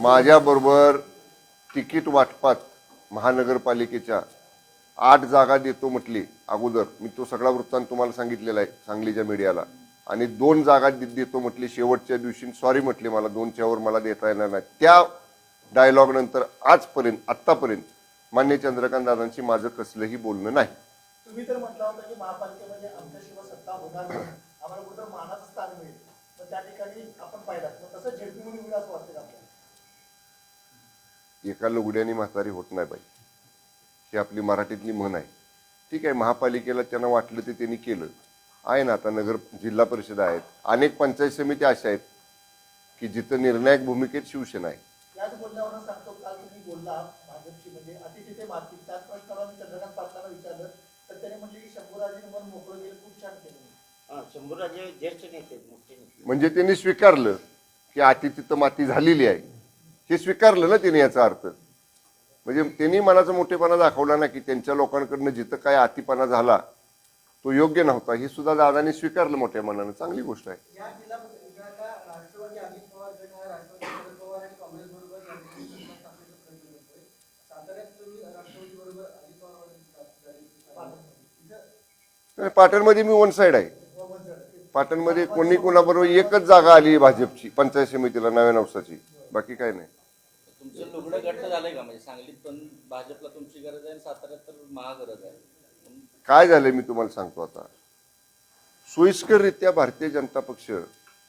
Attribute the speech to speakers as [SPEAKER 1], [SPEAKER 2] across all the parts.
[SPEAKER 1] माझ्याबरोबर तिकीट वाटपात महानगरपालिकेच्या 8 जागा देतो म्हटली अगोदर. मी तो सगळा वृत्तांत तुम्हाला सांगितलेला आहे सांगलीच्या मीडियाला. आणि 2 जागा देतो म्हटली शेवटच्या दिवशी. सॉरी म्हटली मला 2च्या वर मला देता येणार नाही. त्या डायलॉग नंतर आतापर्यंत मान्य चंद्रकांत दादांशी माझं कसलंही बोलणं नाही.
[SPEAKER 2] तुम्ही तर म्हटलं होतं की महापालिकेमध्ये आमच्याशिवाय सत्ता होणार नाही, आम्हाला कुठं मानाचं स्थान मिळेल, तर त्या ठिकाणी आपण पाहिलं तसं झेडपी म्हणून मिळालं असं वाटतं आपल्याला.
[SPEAKER 1] एका लुगड्याने म्हातारी होत नाही बाई, ही आपली मराठीतली म्हण आहे. ठीक आहे, महापालिकेला त्यांना वाटलं ते त्यांनी केलं आहे ना. आता जिल्हा परिषद आहेत, अनेक पंचायत समिती अशा आहेत की जिथं निर्णायक भूमिकेत शिवसेना आहे.
[SPEAKER 2] याच बोलण्यावरून सांगतो, काल तुम्ही बोलला भाजपची म्हणजे अति तिथे माती, त्याच प्रश्नाला मी चंद्रकांत पाटलांना विचारलं तर त्याने म्हटले की शंभूराजे मन मोकळं गेलं, खूप छान केलं.
[SPEAKER 3] शंभूराजे ज्येष्ठ नेते, मोठे नेते.
[SPEAKER 1] म्हणजे त्यांनी स्वीकारलं की अति तिथं माती झालेली आहे, हे स्वीकारलं ना त्यांनी. याचा अर्थ म्हणजे त्यांनी मनाचा मोठेपणा दाखवला ना की त्यांच्या लोकांकडनं जिथं काय अतिपणा झाला तो योग्य नव्हता, हे सुद्धा दादांनी स्वीकारलं मोठ्या मनानं. चांगली गोष्ट आहे.
[SPEAKER 2] या जिल्हा परिषदेला राष्ट्रवादी अजित पवार गट हा राष्ट्रवादी शरद पवार आणि काँग्रेस बरोबर साताऱ्यात तुम्ही राष्ट्रवादी बरोबर अजित पवार
[SPEAKER 1] पाटणमध्ये मी वन साइड आहे. पाटणमध्ये कोणी कोणाबरोबर एकच जागा आली भाजपची पंचायत समितीला नव्या नवसाची, बाकी काय नाही.
[SPEAKER 4] तुमचं लुगडं घट्ट झालंय का? म्हणजे सांगलीत पण भाजपला तुमची गरज आहे आणि साताऱ्यात तर महागरज आहे.
[SPEAKER 1] काय झालंय मी तुम्हाला सांगतो. आता सोयीस्कररित्या भारतीय जनता पक्ष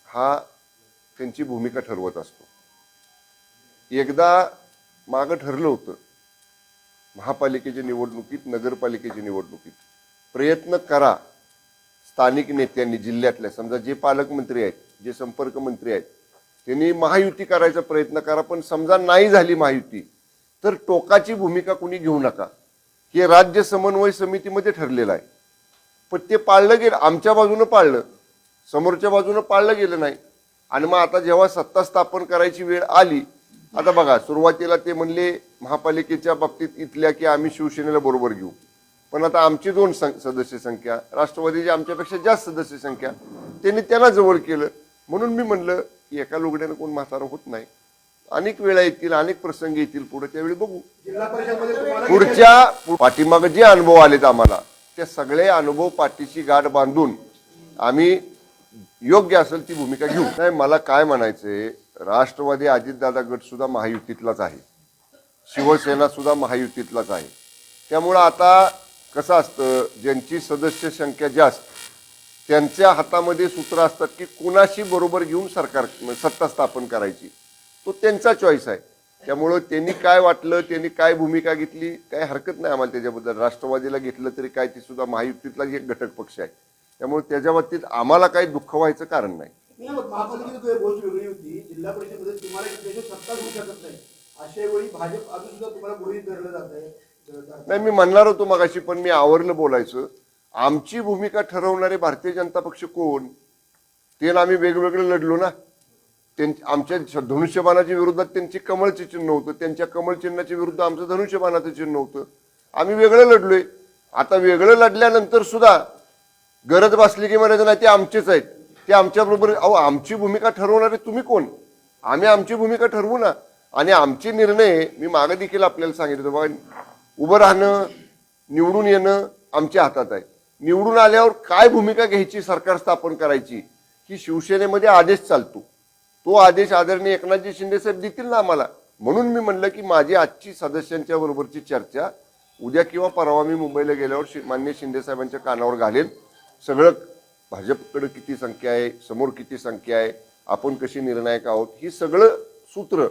[SPEAKER 1] हा त्यांची भूमिका ठरवत असतो. एकदा मागं ठरलं होतं महापालिकेच्या निवडणुकीत, नगरपालिकेच्या निवडणुकीत प्रयत्न करा स्थानिक नेत्यांनी, जिल्ह्यातल्या समजा जे पालकमंत्री आहेत, जे संपर्क मंत्री आहेत, त्यांनी महायुती करायचा प्रयत्न करा. पण समजा नाही झाली महायुती तर टोकाची भूमिका कुणी घेऊ नका, हे राज्य समन्वय समितीमध्ये ठरलेलं आहे. पण ते पाळलं गेलं, आमच्या बाजूनं पाळलं, समोरच्या बाजूनं पाळलं गेलं नाही. आणि मग आता जेव्हा सत्ता स्थापन करायची वेळ आली, आता बघा सुरुवातीला ते म्हणले महापालिकेच्या बाबतीत इथल्या की आम्ही शिवसेनेला बरोबर घेऊ. पण आता आमची 2 सदस्य संख्या, राष्ट्रवादीची आमच्यापेक्षा जास्त सदस्य संख्या, त्यांनी त्यांना जवळ केलं. म्हणून मी म्हणलं की एका लुगड्यानं कोण म्हातारं होत नाही. अनेक वेळा येतील, अनेक प्रसंग येतील पुढे, त्यावेळी बघू.
[SPEAKER 2] जिल्हा परिषदमध्ये
[SPEAKER 1] पुढच्या पाठीमागं जे अनुभव आलेत आम्हाला, त्या सगळे अनुभव पाठीची गाठ बांधून आम्ही योग्य असेल ती भूमिका घेऊ. नाही, मला काय म्हणायचंय, राष्ट्रवादी अजितदादा गट सुद्धा महायुतीतलाच आहे, शिवसेना सुद्धा महायुतीतलाच आहे. त्यामुळं आता कसं असतं, ज्यांची सदस्य संख्या जास्त त्यांच्या हातामध्ये सूत्र असतात की कुणाशी बरोबर घेऊन सरकार सत्ता स्थापन करायची, तो त्यांचा चॉईस आहे. त्यामुळं त्यांनी काय वाटलं, त्यांनी काय भूमिका घेतली, काय हरकत नाही आम्हाला त्याच्याबद्दल. राष्ट्रवादीला घेतलं तरी काय, ती सुद्धा महायुतीतला एक घटक पक्ष आहे. त्यामुळे त्याच्या बाबतीत आम्हाला काही दुःख व्हायचं कारण नाही.
[SPEAKER 2] महापालिकेची गोष्ट वेगळी होती, जिल्हा परिषदेमध्ये तुम्हाला सत्ता होऊ शकत नाही, अशा वेळी भाजप अजून सुद्धा तुम्हाला गृहीत धरलं जात आहे.
[SPEAKER 1] नाही, मी म्हणणार होतो मगाशी, पण मी आवरलं बोलायचं. आमची भूमिका ठरवणारे भारतीय जनता पक्ष कोण, ते आम्ही वेगवेगळे लढलो ना. आमच्या धनुष्यबाणाच्या विरोधात त्यांची कमळचे चिन्ह होतं, त्यांच्या कमळ चिन्हाच्या विरुद्ध आमचं धनुष्यबाणाचं चिन्ह होतं. आम्ही वेगळं लढलोय. आता वेगळं लढल्यानंतर सुद्धा गरज भासली की म्हणायचं नाही ते आमचेच आहेत, ते आमच्याबरोबर. अहो, आमची भूमिका ठरवणारे तुम्ही कोण? आम्ही आमची भूमिका ठरवू ना. आणि आमचे निर्णय मी मागे देखील आपल्याला सांगितलं, बघा, उभं राहणं, निवडून येणं आमच्या हातात आहे. निवडून आल्यावर काय भूमिका घ्यायची, सरकार स्थापन करायची, ही शिवसेनेमध्ये आदेश चालतो. तो आदेश आदरणीय एकनाथजी शिंदे साहेब देतील ना आम्हाला. म्हणून मी म्हणलं की माझी आजची सदस्यांच्या बरोबरची चर्चा उद्या किंवा परवा मी मुंबईला गेल्यावर माननीय शिंदे साहेबांच्या कानावर घालेन. सगळं भाजपकडे किती संख्या आहे, समोर किती संख्या आहे, आपण कशी निर्णायक आहोत, ही सगळं सूत्र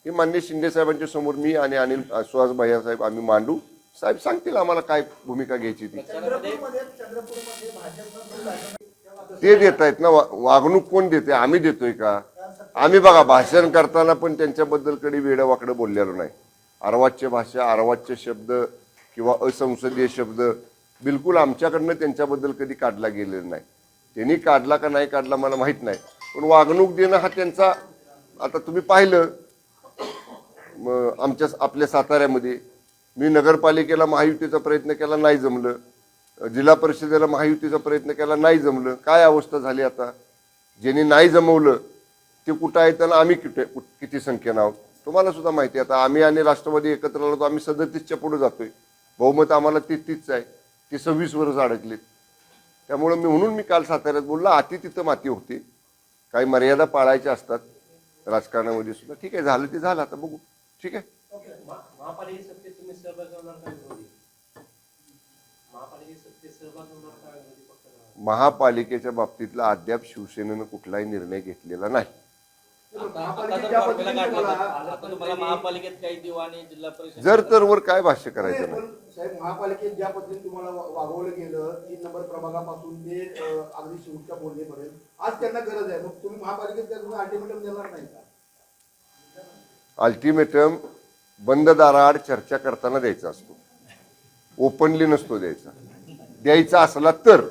[SPEAKER 1] हे माननीय शिंदे साहेबांच्या समोर मी आणि अनिल सुहास भैया साहेब आम्ही मांडू. साहेब सांगतील आम्हाला काय भूमिका घ्यायची ती. ते देत आहेत ना. वागणूक कोण देते? आम्ही देतोय का? आम्ही बघा भाषण करताना पण त्यांच्याबद्दल कधी वेडं वाकडं बोललेलो नाही. अर्वाच्य भाषा, अर्वाच्य शब्द किंवा असंसदीय शब्द बिलकुल आमच्याकडनं त्यांच्याबद्दल कधी काढला गेलेला नाही. त्यांनी काढला का नाही काढला मला माहित नाही, पण वागणूक देणं हा त्यांचा. आता तुम्ही पाहिलं आपल्या साताऱ्यामध्ये मी नगरपालिकेला महायुतीचा प्रयत्न केला, नाही जमलं. जिल्हा परिषदेला महायुतीचा प्रयत्न केला, नाही जमलं. काय अवस्था झाली आता? ज्यांनी नाही जमवलं ते कुठं आहेत आणि आम्ही किती संख्येनं आहोत. तुम्हाला सुद्धा माहिती आहे आता आम्ही आणि राष्ट्रवादी एकत्र आलो तर आम्ही 37च्या पुढे जातोय. बहुमत आम्हाला 33 आहे, ते 26 वरच अडकलेत. त्यामुळे म्हणून मी काल साताऱ्यात बोललो, अति तिथं माती होते, काही मर्यादा पाळायच्या असतात राजकारणामध्ये सुद्धा. ठीक आहे, झालं ते झालं, आता बघू. ठीक आहे.
[SPEAKER 5] महापालिकेत सत्तेत तुम्ही सहभाग होणार का विरोधी? महापालिकेत सत्तेत सहभाग होणार का विरोधी पक्षाचा?
[SPEAKER 1] महापालिकेच्या बाबतीतला अद्याप शिवसेनेनं कुठलाही निर्णय घेतलेला नाही.
[SPEAKER 4] आता जर फॉर्म्युला काढला तर आता तुम्हाला महापालिकेत काही देऊ आणि जिल्हा परिषद
[SPEAKER 1] जर तर वर काय भाष्य करायचं नाही.
[SPEAKER 6] पण साहेब, महापालिकेत ज्या पद्धतीने तुम्हाला वागवलं गेलं 3 नंबर प्रभागापासून ते अगदी शेवटच्या बोलणेपर्यंत, आज त्यांना गरज आहे, मग तुम्ही महापालिकेत त्या अल्टिमेटम देणार नाही का?
[SPEAKER 1] अल्टिमेटम बंद दाराआड चर्चा करताना द्यायचा असतो, ओपनली नसतो द्यायचा. द्यायचा असला तर